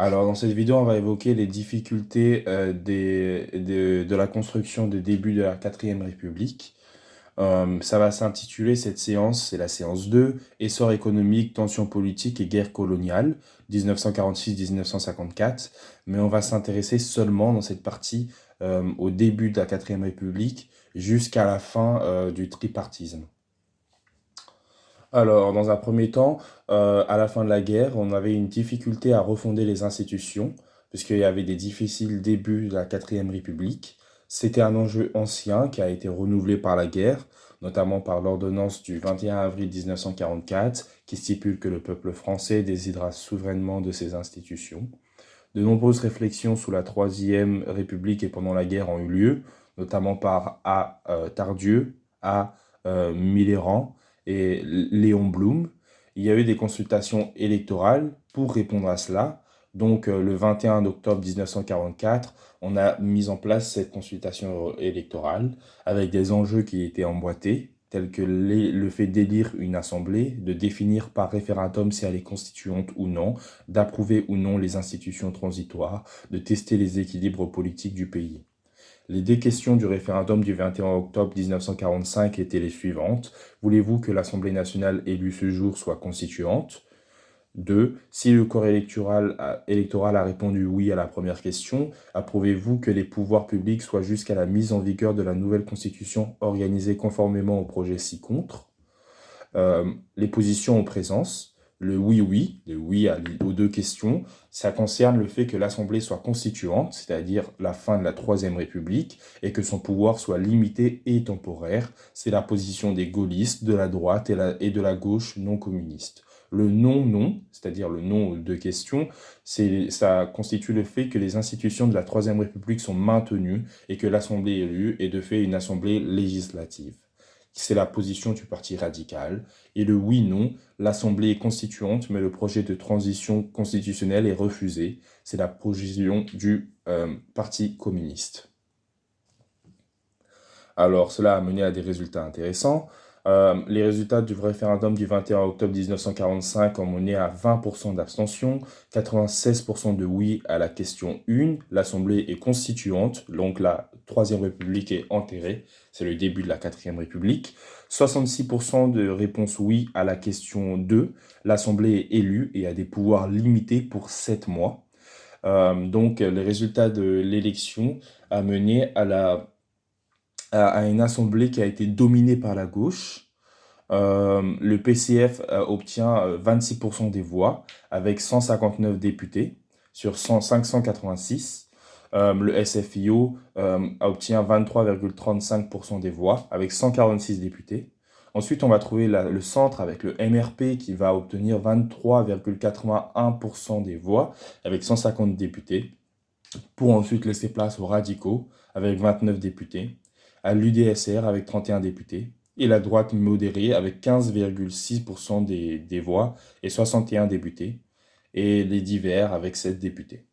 Alors, dans cette vidéo, on va évoquer les difficultés de la construction des débuts de la quatrième République. Ça va s'intituler cette séance, c'est la séance 2, Essor économique, tensions politiques et guerre coloniale, 1946-1954. Mais on va s'intéresser seulement dans cette partie au début de la quatrième République jusqu'à la fin du tripartisme. Alors, dans un premier temps, à la fin de la guerre, on avait une difficulté à refonder les institutions, puisqu'il y avait des difficiles débuts de la quatrième République. C'était un enjeu ancien qui a été renouvelé par la guerre, notamment par l'ordonnance du 21 avril 1944, qui stipule que le peuple français décidera souverainement de ses institutions. De nombreuses réflexions sous la Troisième République et pendant la guerre ont eu lieu, notamment par A. Tardieu, A. Millerand et Léon Blum. Il y a eu des consultations électorales pour répondre à cela. Donc, le 21 octobre 1944, on a mis en place cette consultation électorale avec des enjeux qui étaient emboîtés, tels que le fait d'élire une assemblée, de définir par référendum si elle est constituante ou non, d'approuver ou non les institutions transitoires, de tester les équilibres politiques du pays. Les deux questions du référendum du 21 octobre 1945 étaient les suivantes. Voulez-vous que l'Assemblée nationale élue ce jour soit constituante? 2. Si le corps électoral a répondu oui à la première question, approuvez-vous que les pouvoirs publics soient jusqu'à la mise en vigueur de la nouvelle constitution organisée conformément au projet ci-contre? Les positions en présence, le oui-oui, aux deux questions, ça concerne le fait que l'Assemblée soit constituante, c'est-à-dire la fin de la Troisième République, et que son pouvoir soit limité et temporaire. C'est la position des gaullistes, de la droite et de la gauche non communiste. Le non-non, c'est-à-dire le non aux deux questions, ça constitue le fait que les institutions de la Troisième République sont maintenues et que l'Assemblée élue est de fait une Assemblée législative. C'est la position du Parti radical. Et le oui-non, l'Assemblée est constituante, mais le projet de transition constitutionnelle est refusé. C'est la position du Parti communiste. Alors, cela a mené à des résultats intéressants. Les résultats du référendum du 21 octobre 1945 ont mené à 20% d'abstention, 96% de oui à la question 1. L'Assemblée est constituante, donc la Troisième République est enterrée. C'est le début de la Quatrième République. 66% de réponse oui à la question 2. L'Assemblée est élue et a des pouvoirs limités pour 7 mois. Donc, les résultats de l'élection a mené à une assemblée qui a été dominée par la gauche. Le PCF obtient 26% des voix avec 159 députés sur 586. Le SFIO obtient 23,35% des voix avec 146 députés. Ensuite, on va trouver le centre avec le MRP qui va obtenir 23,81% des voix avec 150 députés, pour ensuite laisser place aux radicaux avec 29 députés, à l'UDSR avec 31 députés, et la droite modérée avec 15,6% des voix et 61 députés, et les divers avec 7 députés,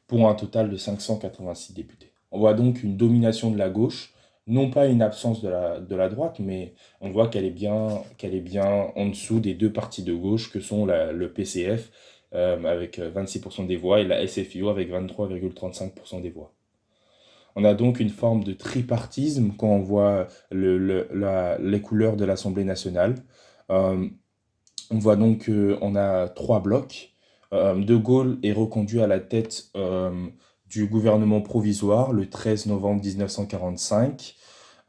pour un total de 586 députés. On voit donc une domination de la gauche, non pas une absence de la droite, mais on voit qu'elle est bien en dessous des deux partis de gauche que sont le PCF avec 26% des voix et la SFIO avec 23,35% des voix. On a donc une forme de tripartisme quand on voit les couleurs de l'Assemblée nationale. Euh, on voit donc qu'on a trois blocs. De Gaulle est reconduit à la tête du gouvernement provisoire le 13 novembre 1945,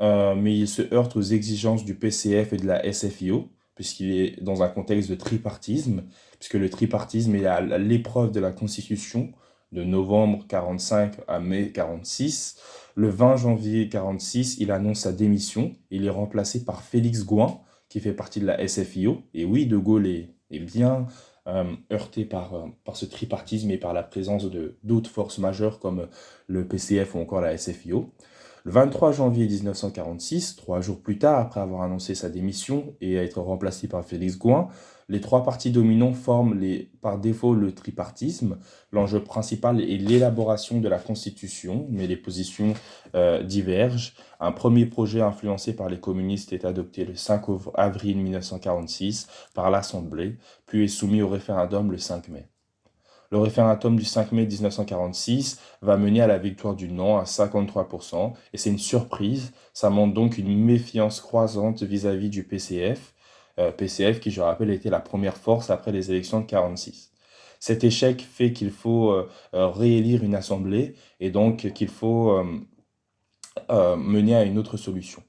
mais il se heurte aux exigences du PCF et de la SFIO, puisqu'il est dans un contexte de tripartisme, puisque le tripartisme est à l'épreuve de la Constitution de novembre 45 à mai 46. Le 20 janvier 46, il annonce sa démission. Il est remplacé par Félix Gouin, qui fait partie de la SFIO. Et oui, De Gaulle est bien heurté par ce tripartisme et par la présence d'autres forces majeures comme le PCF ou encore la SFIO. Le 23 janvier 1946, 3 jours plus tard, après avoir annoncé sa démission et être remplacé par Félix Gouin, les trois partis dominants forment par défaut le tripartisme. L'enjeu principal est l'élaboration de la Constitution, mais les positions divergent. Un premier projet influencé par les communistes est adopté le 5 avril 1946 par l'Assemblée, puis est soumis au référendum le 5 mai. Le référendum du 5 mai 1946 va mener à la victoire du non à 53%, et c'est une surprise. Ça montre donc une méfiance croissante vis-à-vis du PCF, PCF qui, je rappelle, était la première force après les élections de 1946. Cet échec fait qu'il faut réélire une assemblée et donc qu'il faut mener à une autre solution.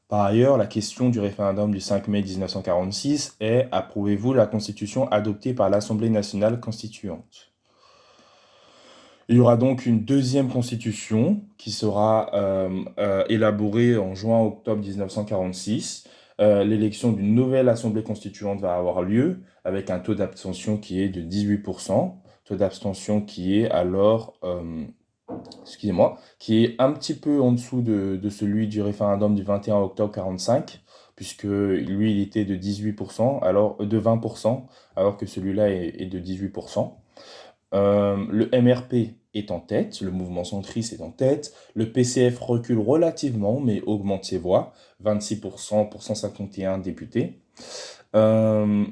Par ailleurs, la question du référendum du 5 mai 1946 est: approuvez-vous la constitution adoptée par l'Assemblée nationale constituante? Il y aura donc une deuxième constitution qui sera élaborée en juin-octobre 1946. L'élection d'une nouvelle Assemblée constituante va avoir lieu avec un taux d'abstention qui est de 18%, taux d'abstention qui est alors excusez-moi, qui est un petit peu en dessous de celui du référendum du 21 octobre 45, puisque lui, il était de 18%, de 20%, alors que celui-là est de 18%. Le MRP est en tête, le mouvement centriste est en tête, le PCF recule relativement, mais augmente ses voix, 26% pour 151 députés. Euh,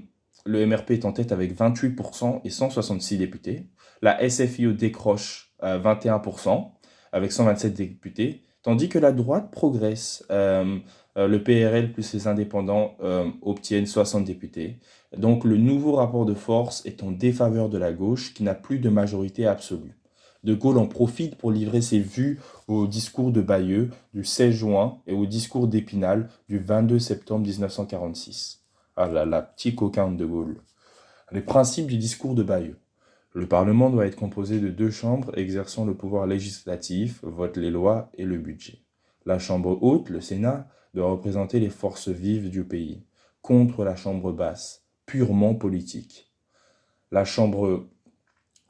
le MRP est en tête avec 28% et 166 députés. La SFIO décroche 21% avec 127 députés, tandis que la droite progresse. Le PRL plus les indépendants obtiennent 60 députés. Donc le nouveau rapport de force est en défaveur de la gauche qui n'a plus de majorité absolue. De Gaulle en profite pour livrer ses vues au discours de Bayeux du 16 juin et au discours d'Épinal du 22 septembre 1946. Ah là là, petit coquin de Gaulle. Les principes du discours de Bayeux. Le Parlement doit être composé de deux chambres exerçant le pouvoir législatif, vote les lois et le budget. La chambre haute, le Sénat, doit représenter les forces vives du pays, contre la chambre basse, purement politique.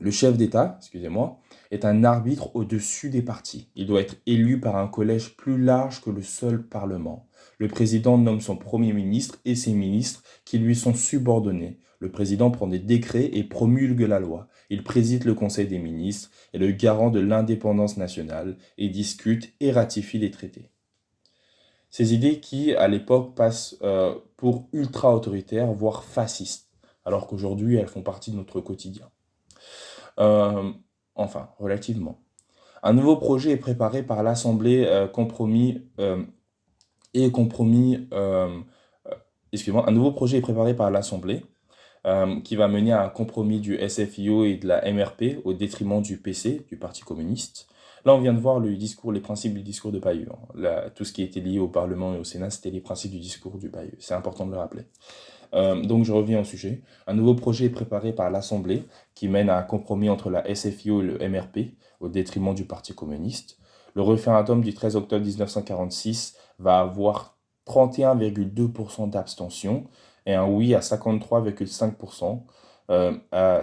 Le chef d'État, excusez-moi, est un arbitre au-dessus des partis. Il doit être élu par un collège plus large que le seul Parlement. Le président nomme son Premier ministre et ses ministres qui lui sont subordonnés. Le président prend des décrets et promulgue la loi. Il préside le Conseil des ministres, est le garant de l'indépendance nationale et discute et ratifie les traités. Ces idées qui, à l'époque, passent pour ultra-autoritaires, voire fascistes, alors qu'aujourd'hui, elles font partie de notre quotidien. Euh, enfin, relativement. Un nouveau projet est préparé par l'Assemblée un nouveau projet est préparé par l'Assemblée qui va mener à un compromis du SFIO et de la MRP au détriment du PC, du Parti communiste. Là, on vient de voir les principes du discours de Bayeux. Tout ce qui était lié au Parlement et au Sénat, c'était les principes du discours du Bayeux. C'est important de le rappeler. Donc je reviens au sujet. Un nouveau projet est préparé par l'Assemblée qui mène à un compromis entre la SFIO et le MRP au détriment du Parti communiste. Le référendum du 13 octobre 1946 va avoir 31,2% d'abstention et un oui à 53,5%,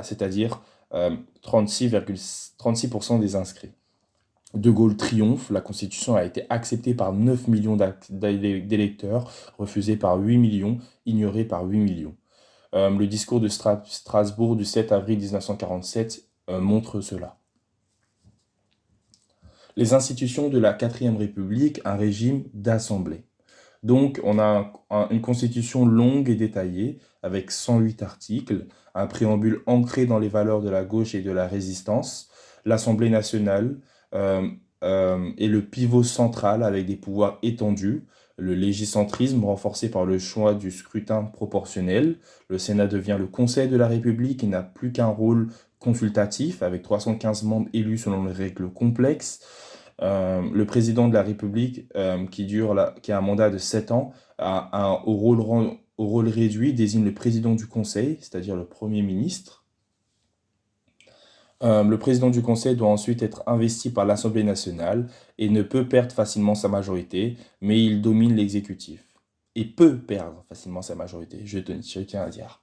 c'est-à-dire 36% des inscrits. De Gaulle triomphe, la Constitution a été acceptée par 9 millions d'électeurs, refusée par 8 millions, ignorée par 8 millions. Le discours de Strasbourg du 7 avril 1947 montre cela. Les institutions de la 4e République, un régime d'assemblée. Donc, on a une constitution longue et détaillée, avec 108 articles, un préambule ancré dans les valeurs de la gauche et de la résistance, l'Assemblée nationale est le pivot central avec des pouvoirs étendus, le légicentrisme renforcé par le choix du scrutin proportionnel, le Sénat devient le Conseil de la République et n'a plus qu'un rôle consultatif, avec 315 membres élus selon les règles complexes. Le président de la République, qui a un mandat de 7 ans, au rôle réduit, désigne le président du Conseil, c'est-à-dire le Premier ministre. Le président du Conseil doit ensuite être investi par l'Assemblée nationale et ne peut perdre facilement sa majorité, mais il domine l'exécutif. Et peut perdre facilement sa majorité, je tiens à dire.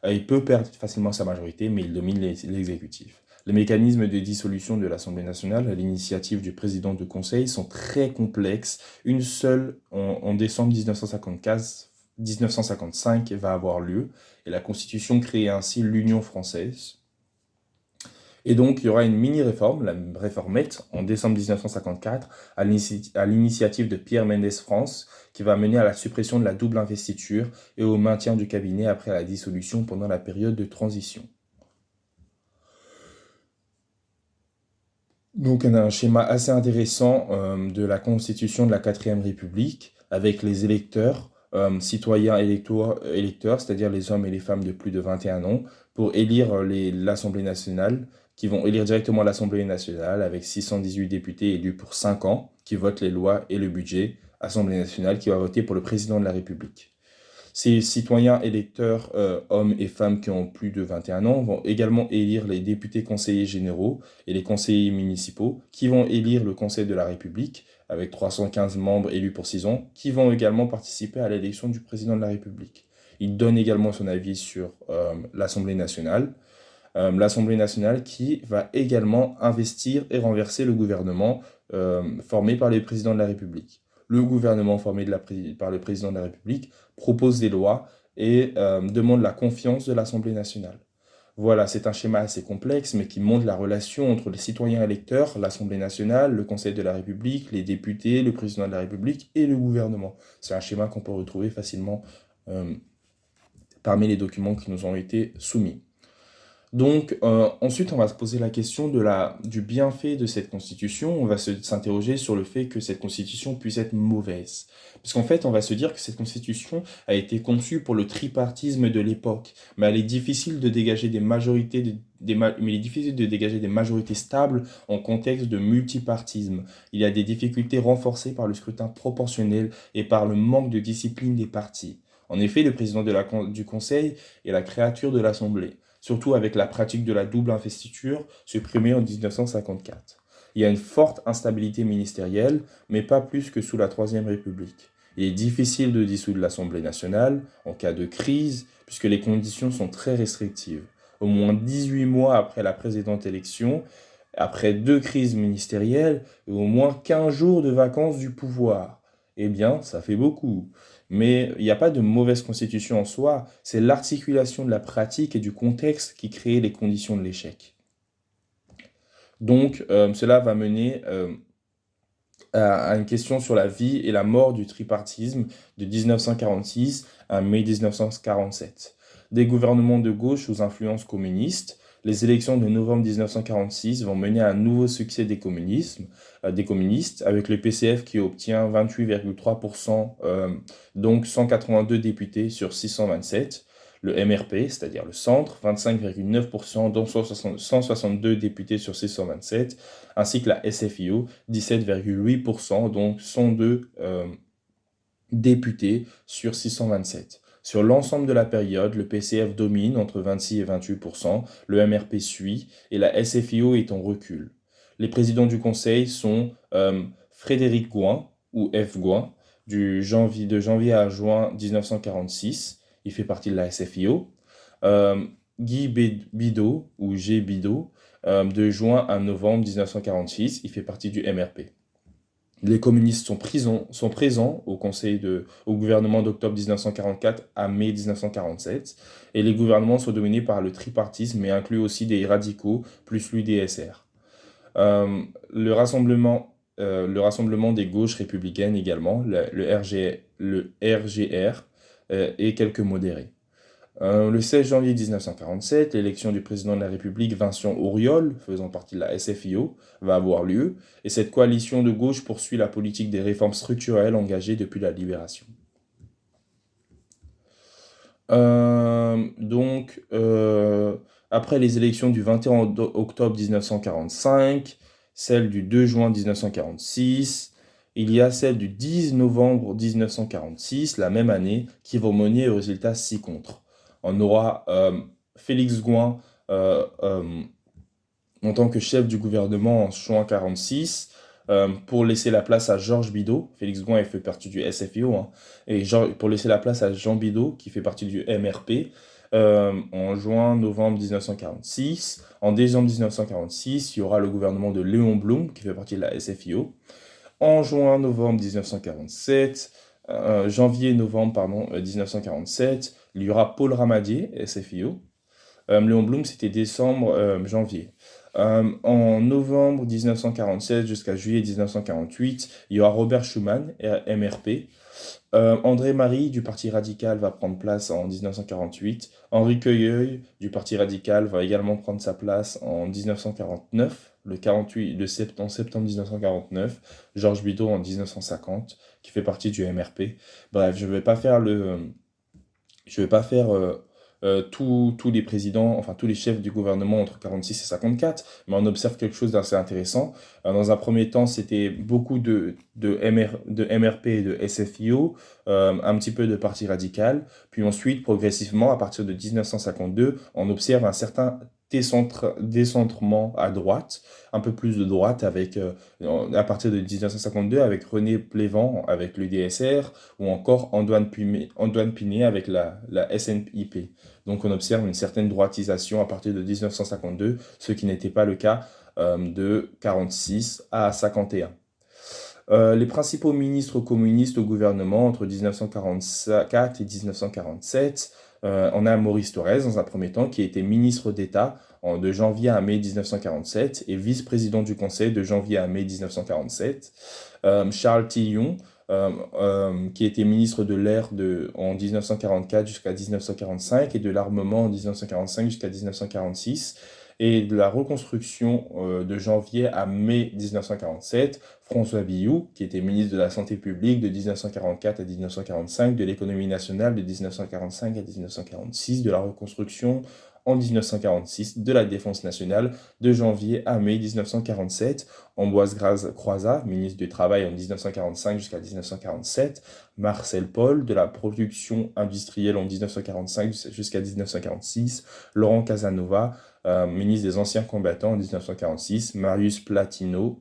Il peut perdre facilement sa majorité, mais il domine l'exécutif. Les mécanismes de dissolution de l'Assemblée nationale à l'initiative du président du Conseil sont très complexes. Une seule, en décembre 1955, va avoir lieu, et la Constitution crée ainsi l'Union française. Et donc, il y aura une mini-réforme, la réformette, en décembre 1954, à l'initiative de Pierre Mendès France, qui va mener à la suppression de la double investiture et au maintien du cabinet après la dissolution pendant la période de transition. Donc on a un schéma assez intéressant de la constitution de la quatrième République avec les électeurs, citoyens électeurs, c'est-à-dire les hommes et les femmes de plus de 21 ans, pour élire l'Assemblée nationale, qui vont élire directement l'Assemblée nationale avec 618 députés élus pour 5 ans, qui votent les lois et le budget, Assemblée nationale qui va voter pour le président de la République. Ces citoyens électeurs, hommes et femmes qui ont plus de 21 ans, vont également élire les députés conseillers généraux et les conseillers municipaux, qui vont élire le Conseil de la République, avec 315 membres élus pour 6 ans, qui vont également participer à l'élection du président de la République. Il donne également son avis sur l'Assemblée nationale. L'Assemblée nationale qui va également investir et renverser le gouvernement formé par le président de la République. Le gouvernement formé par le président de la République propose des lois et demande la confiance de l'Assemblée nationale. Voilà, c'est un schéma assez complexe, mais qui montre la relation entre les citoyens électeurs, l'Assemblée nationale, le Conseil de la République, les députés, le président de la République et le gouvernement. C'est un schéma qu'on peut retrouver facilement parmi les documents qui nous ont été soumis. Donc, ensuite, on va se poser la question du bienfait de cette constitution. On va s'interroger sur le fait que cette constitution puisse être mauvaise. Parce qu'en fait, on va se dire que cette constitution a été conçue pour le tripartisme de l'époque. Mais elle est difficile de dégager des majorités, mais il est difficile de dégager des majorités stables en contexte de multipartisme. Il y a des difficultés renforcées par le scrutin proportionnel et par le manque de discipline des partis. En effet, le président du Conseil est la créature de l'Assemblée, surtout avec la pratique de la double investiture supprimée en 1954. Il y a une forte instabilité ministérielle, mais pas plus que sous la Troisième République. Il est difficile de dissoudre l'Assemblée nationale en cas de crise, puisque les conditions sont très restrictives. Au moins 18 mois après la précédente élection, après 2 crises ministérielles et au moins 15 jours de vacances du pouvoir. Eh bien, ça fait beaucoup. Mais il n'y a pas de mauvaise constitution en soi, c'est l'articulation de la pratique et du contexte qui crée les conditions de l'échec. Donc, cela va mener à une question sur la vie et la mort du tripartisme de 1946 à mai 1947. Des gouvernements de gauche sous influence communiste, les élections de novembre 1946 vont mener à un nouveau succès des communistes, avec le PCF qui obtient 28,3%, donc 182 députés sur 627. Le MRP, c'est-à-dire le centre, 25,9%, dont 162 députés sur 627, ainsi que la SFIO, 17,8%, donc 102 députés sur 627. Sur l'ensemble de la période, le PCF domine entre 26 et 28%, le MRP suit et la SFIO est en recul. Les présidents du Conseil sont Frédéric Gouin, ou F. Gouin, de janvier à juin 1946, il fait partie de la SFIO. Guy Bidault, ou G. Bidault, de juin à novembre 1946, il fait partie du MRP. Les communistes sont présents au gouvernement d'octobre 1944 à mai 1947, et les gouvernements sont dominés par le tripartisme, mais incluent aussi des radicaux, plus l'UDSR. Le rassemblement des gauches républicaines également, le RGR, et quelques modérés. Le 16 janvier 1947, l'élection du président de la République, Vincent Auriol, faisant partie de la SFIO, va avoir lieu, et cette coalition de gauche poursuit la politique des réformes structurelles engagées depuis la Libération. Après les élections du 21 octobre 1945, celle du 2 juin 1946, il y a celle du 10 novembre 1946, la même année, qui vont mener au résultat ci-contre. On aura Félix Gouin en tant que chef du gouvernement en juin 1946, pour laisser la place à Georges Bidault. Félix Gouin fait partie du SFIO, et pour laisser la place à Jean Bidault, qui fait partie du MRP, en juin-novembre 1946. En décembre 1946, il y aura le gouvernement de Léon Blum, qui fait partie de la SFIO. En juin-novembre 1947, janvier-novembre 1947, il y aura Paul Ramadier, SFIO. Léon Blum, c'était décembre-janvier. En novembre 1947 jusqu'à juillet 1948, il y aura Robert Schuman, MRP. André Marie du Parti radical va prendre place en 1948. Henri Queuyeuil du Parti radical va également prendre sa place en 1949, en septembre 1949. Georges Bidault en 1950, qui fait partie du MRP. Bref, je vais pas faire tous les présidents, enfin tous les chefs du gouvernement entre 46 et 54, mais on observe quelque chose d'assez intéressant. Dans un premier temps, c'était beaucoup de MRP et de SFIO, un petit peu de Parti radical, puis ensuite, progressivement, à partir de 1952, on observe un certain décentrement à droite, un peu plus de droite à partir de 1952 avec René Plévan avec l'UDSR ou encore Antoine Pinet avec la SNIP. Donc on observe une certaine droitisation à partir de 1952, ce qui n'était pas le cas de 46 à 51. Les principaux ministres communistes au gouvernement entre 1944 et 1947, on a Maurice Thorez dans un premier temps qui était ministre d'État de janvier à mai 1947 et vice-président du Conseil de janvier à mai 1947. Charles Tillon, qui était ministre de l'air en 1944 jusqu'à 1945 et de l'armement en 1945 jusqu'à 1946 et de la reconstruction de janvier à mai 1947, François Billoux, qui était ministre de la Santé publique de 1944 à 1945, de l'économie nationale de 1945 à 1946, de la reconstruction en 1946, de la défense nationale de janvier à mai 1947, Ambroise Croizat, ministre du Travail en 1945 jusqu'à 1947, Marcel Paul, de la production industrielle en 1945 jusqu'à 1946, Laurent Casanova, ministre des Anciens Combattants en 1946, Marius Patino,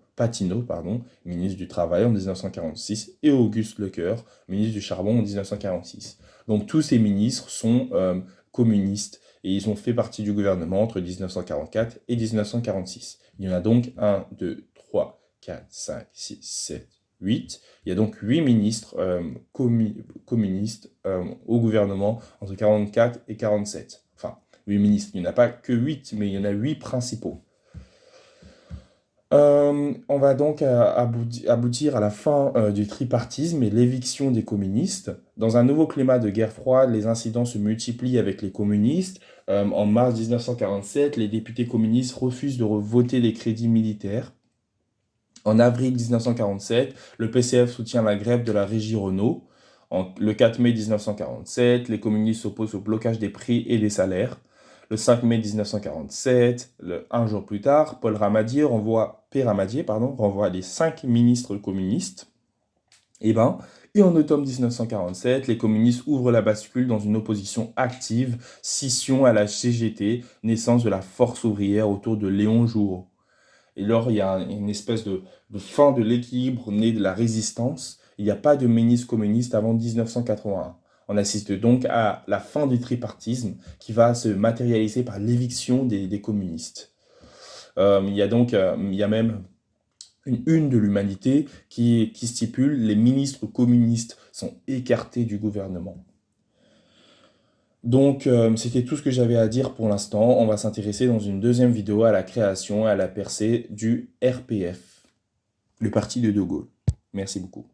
ministre du Travail en 1946, et Auguste Lecoeur, ministre du Charbon en 1946. Donc tous ces ministres sont communistes et ils ont fait partie du gouvernement entre 1944 et 1946. Il y en a donc 1, 2, 3, 4, 5, 6, 7, 8. Il y a donc 8 ministres communistes au gouvernement entre 44 et 47. Enfin, 8 ministres. Il n'y en a pas que 8, mais il y en a 8 principaux. On va donc aboutir à la fin du tripartisme et l'éviction des communistes. Dans un nouveau climat de guerre froide, les incidents se multiplient avec les communistes. En mars 1947, les députés communistes refusent de voter les crédits militaires. En avril 1947, le PCF soutient la grève de la régie Renault. Le 4 mai 1947, les communistes s'opposent au blocage des prix et des salaires. Le 5 mai 1947, un jour plus tard, P. Ramadier renvoie les 5 ministres communistes. Et en automne 1947, les communistes ouvrent la bascule dans une opposition active, scission à la CGT, naissance de la force ouvrière autour de Léon Jouot. Et lors, il y a une espèce de fin de l'équilibre né de la résistance. Il n'y a pas de ministre communiste avant 1981. On assiste donc à la fin du tripartisme qui va se matérialiser par l'éviction des communistes. Il y a même une une de l'Humanité qui stipule « Les ministres communistes sont écartés du gouvernement ». Donc, c'était tout ce que j'avais à dire pour l'instant. On va s'intéresser dans une deuxième vidéo à la création et à la percée du RPF, le parti de De Gaulle. Merci beaucoup.